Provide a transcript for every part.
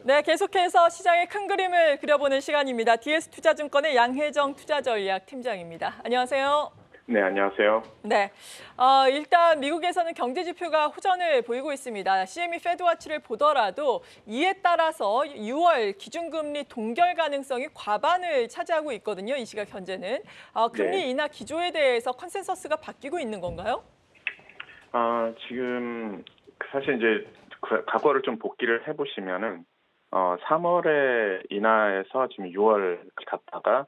네, 계속해서 시장의 큰 그림을 그려보는 시간입니다. DS투자증권의 양혜정 투자전략팀장입니다. 안녕하세요. 네, 안녕하세요. 네, 일단 미국에서는 경제 지표가 호전을 보이고 있습니다. CME 페드워치를 보더라도 이에 따라서 6월 기준금리 동결 가능성이 과반을 차지하고 있거든요. 이 시각 현재는. 네. 금리 인하 기조에 대해서 컨센서스가 바뀌고 있는 건가요? 지금 사실 이제 과거를 좀 복기를 해보시면은 3월에 인하해서 지금 6월 갔다가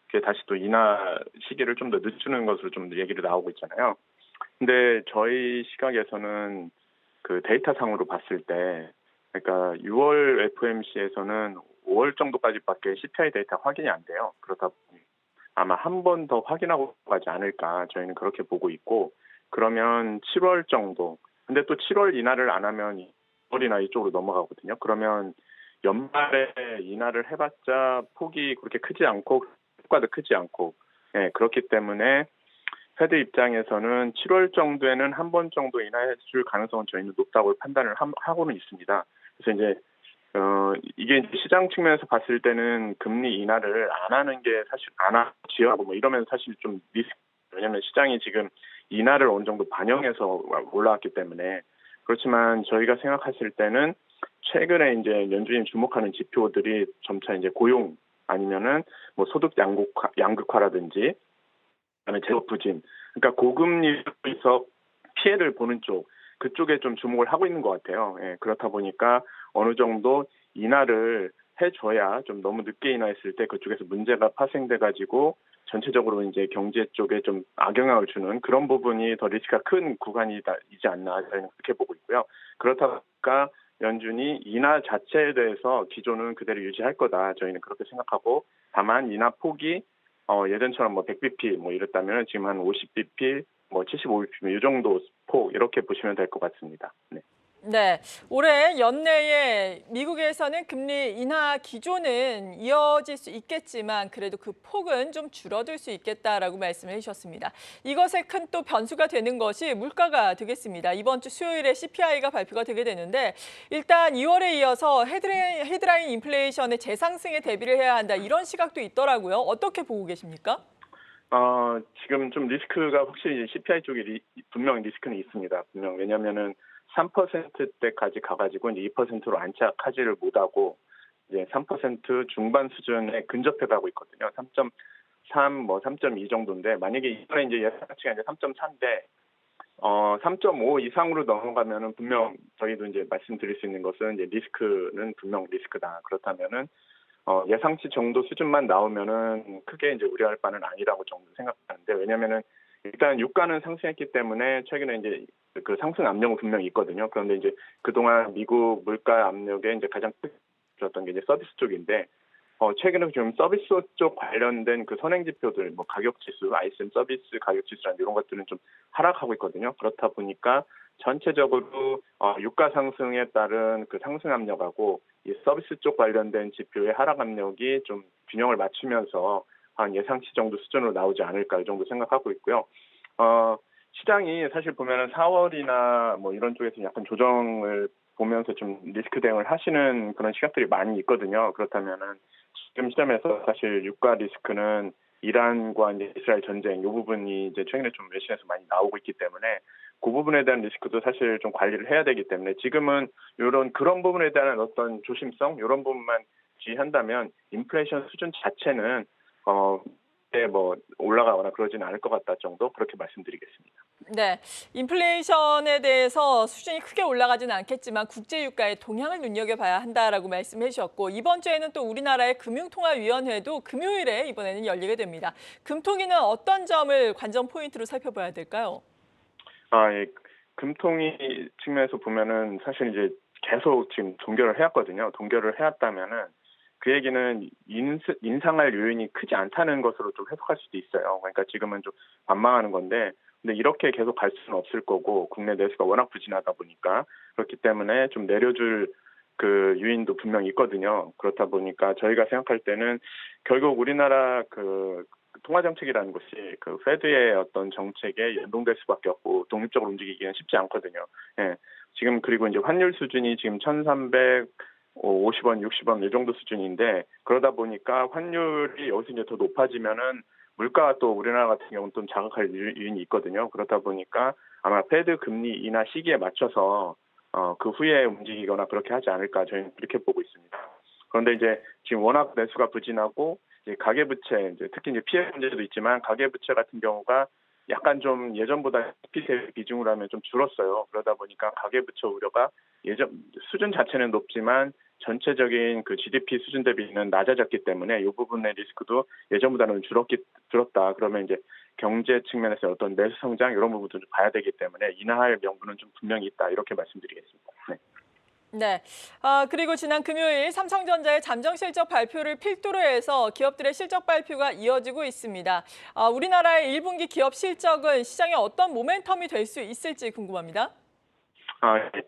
그게 다시 또 인하 시기를 좀 더 늦추는 것으로 좀 얘기를 나오고 있잖아요. 근데 저희 시각에서는 그 데이터상으로 봤을 때, 그러니까 6월 FOMC에서는 5월 정도까지밖에 CPI 데이터 확인이 안 돼요. 그러다 보니 아마 한 번 더 확인하고 가지 않을까 저희는 그렇게 보고 있고, 그러면 7월 정도. 근데 또 7월 인하를 안 하면 2월이나 이쪽으로 넘어가거든요. 그러면 연말에 인하를 해봤자 폭이 그렇게 크지 않고 효과도 크지 않고, 예, 그렇기 때문에 페드 입장에서는 7월 정도에는 한 번 정도 인하해 줄 가능성은 저희는 높다고 판단을 하고는 있습니다. 그래서 이제 이게 이제 시장 측면에서 봤을 때는 금리 인하를 안 하는 게 사실 안 지하고 뭐 이러면 사실 좀 리스크. 왜냐하면 시장이 지금 인하를 어느 정도 반영해서 올라왔기 때문에. 그렇지만 저희가 생각했을 때는 최근에 이제 연준이 주목하는 지표들이 점차 이제 고용 아니면은 뭐 소득 양극화라든지 그다음에 재고 부진, 그러니까 고금리에서 피해를 보는 쪽, 그쪽에 좀 주목을 하고 있는 것 같아요. 예, 그렇다 보니까 어느 정도 인하를 해줘야, 좀 너무 늦게 인하했을 때 그쪽에서 문제가 파생돼 가지고 전체적으로 이제 경제 쪽에 좀 악영향을 주는 그런 부분이 더 리스크가 큰 구간이지 않나 저는 그렇게 보고 있고요. 그렇다 보니까 연준이 인하 자체에 대해서 기조는 그대로 유지할 거다 저희는 그렇게 생각하고, 다만 인하 폭이 예전처럼 뭐 100bp 뭐 이랬다면 지금 한 50bp, 뭐 75bp 이 정도 폭 이렇게 보시면 될 것 같습니다. 네. 네, 올해 연내에 미국에서는 금리 인하 기조는 이어질 수 있겠지만 그래도 그 폭은 좀 줄어들 수 있겠다라고 말씀을 해주셨습니다. 이것에 큰 또 변수가 되는 것이 물가가 되겠습니다. 이번 주 수요일에 CPI가 발표가 되게 되는데 일단 2월에 이어서 헤드라인 인플레이션의 재상승에 대비를 해야 한다 이런 시각도 있더라고요. 어떻게 보고 계십니까? 지금 좀 리스크가 확실히 CPI 쪽에 분명 리스크는 있습니다. 분명. 왜냐면은 3%대까지 가가지고 이제 2%로 안착하지를 못하고 이제 3% 중반 수준에 근접해 가고 있거든요. 3.3, 뭐 3.2 정도인데, 만약에 이번에 이제 예상치가 이제 3.4인데 3.5 이상으로 넘어가면은 분명 저희도 이제 말씀드릴 수 있는 것은 이제 리스크는 분명 리스크다. 그렇다면은 예상치 정도 수준만 나오면은 크게 이제 우려할 바는 아니라고 정도 생각하는데, 왜냐면은 일단 유가는 상승했기 때문에 최근에 이제 그 상승 압력은 분명히 있거든요. 그런데 이제 그동안 미국 물가 압력에 이제 가장 큰 줬던 게 이제 서비스 쪽인데, 최근에 좀 서비스 쪽 관련된 그 선행 지표들, 뭐 가격 지수, ISM 서비스 가격 지수라는 이런 것들은 좀 하락하고 있거든요. 그렇다 보니까 전체적으로 유가 상승에 따른 그 상승 압력하고 이 서비스 쪽 관련된 지표의 하락 압력이 좀 균형을 맞추면서 한 예상치 정도 수준으로 나오지 않을까 이 정도 생각하고 있고요. 시장이 사실 보면은 4월이나 뭐 이런 쪽에서 약간 조정을 보면서 좀 리스크 대응을 하시는 그런 시각들이 많이 있거든요. 그렇다면은 지금 시점에서 사실 유가 리스크는 이란과 이제 이스라엘 전쟁 이 부분이 이제 최근에 좀 외신에서 많이 나오고 있기 때문에 그 부분에 대한 리스크도 사실 좀 관리를 해야 되기 때문에 지금은 그런 부분에 대한 어떤 조심성 이런 부분만 주의한다면 인플레이션 수준 자체는 뭐 올라가거나 그러지는 않을 것 같다 정도 그렇게 말씀드리겠습니다. 네, 인플레이션에 대해서 수준이 크게 올라가지는 않겠지만 국제유가의 동향을 눈여겨봐야 한다라고 말씀해 주셨고 이번 주에는 또 우리나라의 금융통화위원회도 금요일에 이번에는 열리게 됩니다. 금통위는 어떤 점을 관전 포인트로 살펴봐야 될까요? 예. 금통위 측면에서 보면은 사실 이제 계속 지금 동결을 해왔거든요. 동결을 해왔다면은 그 얘기는 인상할 요인이 크지 않다는 것으로 좀 해석할 수도 있어요. 그러니까 지금은 좀 관망하는 건데, 근데 이렇게 계속 갈 수는 없을 거고 국내 내수가 워낙 부진하다 보니까 그렇기 때문에 좀 내려줄 그 요인도 분명히 있거든요. 그렇다 보니까 저희가 생각할 때는 결국 우리나라 그 통화 정책이라는 것이 그 페드의 어떤 정책에 연동될 수밖에 없고 독립적으로 움직이기는 쉽지 않거든요. 예. 지금 그리고 이제 환율 수준이 지금 1,300 50원, 60원 이 정도 수준인데 그러다 보니까 환율이 여기서 이제 더 높아지면은 물가가 또 우리나라 같은 경우는 좀 자극할 요인이 있거든요. 그렇다 보니까 아마 패드 금리 인하 시기에 맞춰서 그 후에 움직이거나 그렇게 하지 않을까 저희는 그렇게 보고 있습니다. 그런데 이제 지금 워낙 매수가 부진하고 이제 가계부채 이제 특히 이제 피해 문제도 있지만 가계부채 같은 경우가 약간 좀 예전보다 GDP 비중으로 하면 좀 줄었어요. 그러다 보니까 가계부채 우려가 예전 수준 자체는 높지만 전체적인 그 GDP 수준 대비는 낮아졌기 때문에 이 부분의 리스크도 예전보다는 줄었다. 그러면 이제 경제 측면에서 어떤 내수 성장 이런 부분도 좀 봐야 되기 때문에 인하할 명분은 좀 분명히 있다. 이렇게 말씀드리겠습니다. 네. 네. 그리고 지난 금요일 삼성전자의 잠정 실적 발표를 필두로 해서 기업들의 실적 발표가 이어지고 있습니다. 우리나라의 1분기 기업 실적은 시장에 어떤 모멘텀이 될 수 있을지 궁금합니다. 네.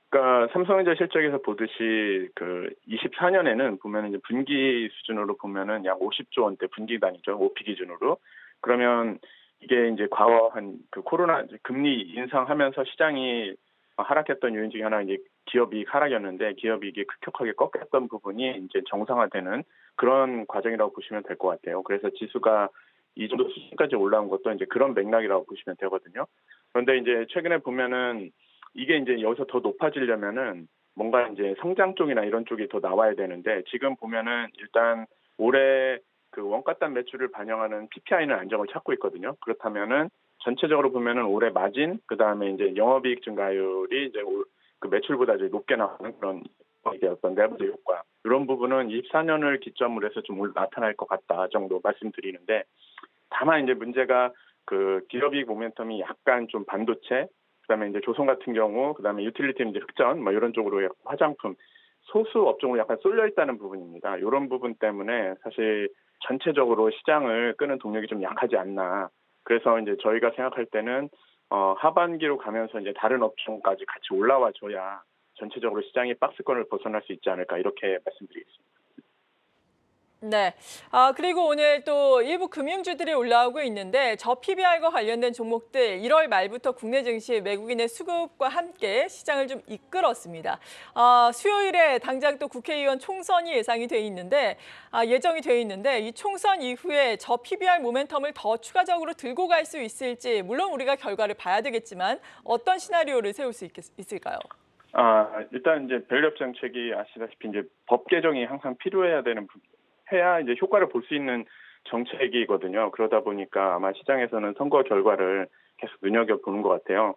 그러니까 삼성전자 실적에서 보듯이 그 24년에는 보면은 이제 분기 수준으로 보면은 약 50조 원대 분기 단위죠. OP 기준으로. 그러면 이게 이제 과거한 그 코로나 금리 인상하면서 시장이 하락했던 요인 중에 하나 이제 기업이익 하락이었는데 기업이익이 급격하게 꺾였던 부분이 이제 정상화되는 그런 과정이라고 보시면 될 것 같아요. 그래서 지수가 이 정도 수준까지 올라온 것도 이제 그런 맥락이라고 보시면 되거든요. 그런데 이제 최근에 보면은 이게 이제 여기서 더 높아지려면은 뭔가 이제 성장 쪽이나 이런 쪽이 더 나와야 되는데 지금 보면은 일단 올해 그 원가단 매출을 반영하는 PPI는 안정을 찾고 있거든요. 그렇다면은 전체적으로 보면은 올해 마진 그다음에 이제 영업이익 증가율이 이제 그 매출보다 이제 높게 나오는 그런 이게 어떤 내부적 효과 이런 부분은 24년을 기점으로 해서 좀 나타날 것 같다 정도 말씀드리는데 다만 이제 문제가 그 기업이익 모멘텀이 약간 좀 반도체 그다음에 이제 조선 같은 경우 그다음에 유틸리티 이제 흑전 뭐 이런 쪽으로 화장품 소수 업종으로 약간 쏠려 있다는 부분입니다. 이런 부분 때문에 사실 전체적으로 시장을 끄는 동력이 좀 약하지 않나. 그래서 이제 저희가 생각할 때는 하반기로 가면서 이제 다른 업종까지 같이 올라와 줘야 전체적으로 시장이 박스권을 벗어날 수 있지 않을까 이렇게 말씀드리겠습니다. 네. 그리고 오늘 또 일부 금융주들이 올라오고 있는데 저 PBR과 관련된 종목들 1월 말부터 국내 증시 외국인의 수급과 함께 시장을 좀 이끌었습니다. 수요일에 당장 또 국회의원 총선이 예정이 돼 있는데 이 총선 이후에 저 PBR 모멘텀을 더 추가적으로 들고 갈 수 있을지 물론 우리가 결과를 봐야 되겠지만 어떤 시나리오를 세울 수 있을까요? 일단 이제 밸류업 정책이 아시다시피 이제 법 개정이 항상 필요해야 되는 해야 이제 효과를 볼 수 있는 정책이거든요. 그러다 보니까 아마 시장에서는 선거 결과를 계속 눈여겨보는 것 같아요.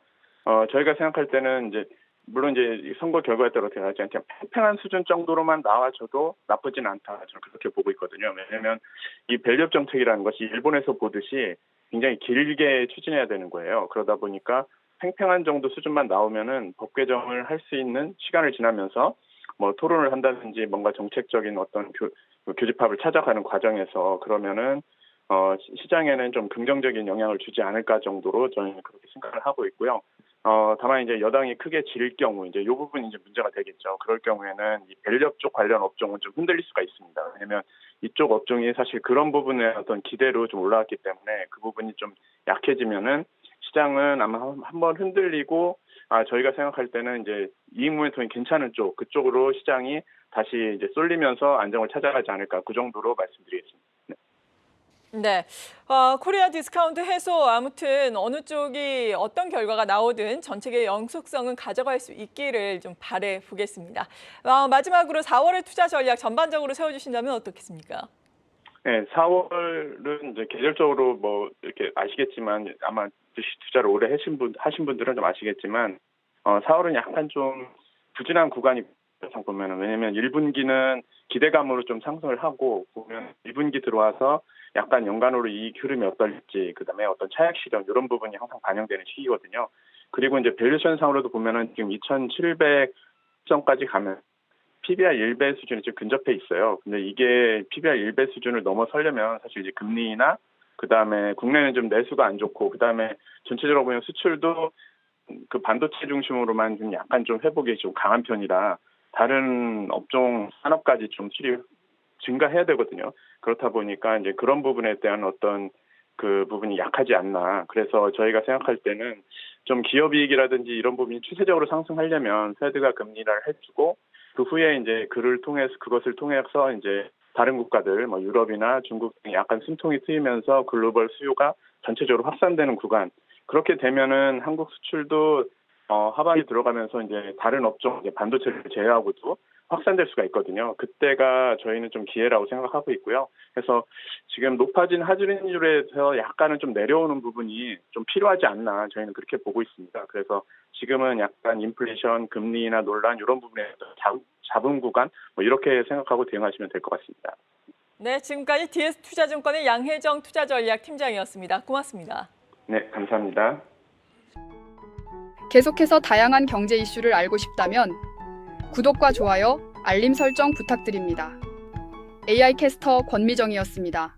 저희가 생각할 때는 이제 물론 이제 선거 결과에 따라 대하지 않게 팽팽한 수준 정도로만 나와줘도 나쁘진 않다. 저는 그렇게 보고 있거든요. 왜냐하면 이 밸류업 정책이라는 것이 일본에서 보듯이 굉장히 길게 추진해야 되는 거예요. 그러다 보니까 팽팽한 정도 수준만 나오면은 법 개정을 할 수 있는 시간을 지나면서 뭐 토론을 한다든지 뭔가 정책적인 어떤 교집합을 찾아가는 과정에서 그러면은 시장에는 좀 긍정적인 영향을 주지 않을까 정도로 저희는 그렇게 생각을 하고 있고요. 다만 이제 여당이 크게 질 경우 이제 이 부분이 이제 문제가 되겠죠. 그럴 경우에는 이 밸류업 쪽 관련 업종은 좀 흔들릴 수가 있습니다. 왜냐하면 이쪽 업종이 사실 그런 부분에 어떤 기대로 좀 올라왔기 때문에 그 부분이 좀 약해지면은 시장은 아마 한번 흔들리고 저희가 생각할 때는 이제 이익 모멘텀이 괜찮은 쪽 그쪽으로 시장이 다시 이제 쏠리면서 안정을 찾아가지 않을까 그 정도로 말씀드리겠습니다. 네. 네. 코리아 디스카운트 해소 아무튼 어느 쪽이 어떤 결과가 나오든 전체의 영속성은 가져갈 수 있기를 좀 바래 보겠습니다. 마지막으로 4월의 투자 전략 전반적으로 세워주신다면 어떻겠습니까? 네, 4월은 이제 계절적으로 뭐 이렇게 아시겠지만 아마 주식 투자를 오래 하신 분들은 좀 아시겠지만 4월은 약간 좀 부진한 구간이 보면은 왜냐면 1분기는 기대감으로 좀 상승을 하고 보면 2분기 들어와서 약간 연간으로 이익 흐름이 어떨지 그다음에 어떤 차익 실현 이런 부분이 항상 반영되는 시기거든요. 그리고 이제 밸류에이션 상으로도 보면은 지금 2,700점까지 가면 PBR 1배 수준이 좀 근접해 있어요. 근데 이게 PBR 1배 수준을 넘어서려면 사실 이제 금리나 그다음에 국내는 좀 내수가 안 좋고 그다음에 전체적으로 보면 수출도 그 반도체 중심으로만 좀 약간 좀 회복이 좀 강한 편이라 다른 업종 산업까지 좀 수출이 증가해야 되거든요. 그렇다 보니까 이제 그런 부분에 대한 어떤 그 부분이 약하지 않나. 그래서 저희가 생각할 때는 좀 기업이익이라든지 이런 부분이 추세적으로 상승하려면 페드가 금리 인하를 해주고 그 후에 이제 그것을 통해서 이제 다른 국가들, 뭐 유럽이나 중국 등에 약간 숨통이 트이면서 글로벌 수요가 전체적으로 확산되는 구간. 그렇게 되면은 한국 수출도 하반기 들어가면서 이제 다른 업종, 이제 반도체를 제외하고도 확산될 수가 있거든요. 그때가 저희는 좀 기회라고 생각하고 있고요. 그래서 지금 높아진 하지린율에서 약간은 좀 내려오는 부분이 좀 필요하지 않나 저희는 그렇게 보고 있습니다. 그래서 지금은 약간 인플레이션, 금리나 논란 이런 부분에서 잡은 구간 뭐 이렇게 생각하고 대응하시면 될 것 같습니다. 네, 지금까지 DS투자증권의 양혜정 투자전략팀장이었습니다. 고맙습니다. 네, 감사합니다. 계속해서 다양한 경제 이슈를 알고 싶다면 구독과 좋아요, 알림 설정 부탁드립니다. AI 캐스터 권미정이었습니다.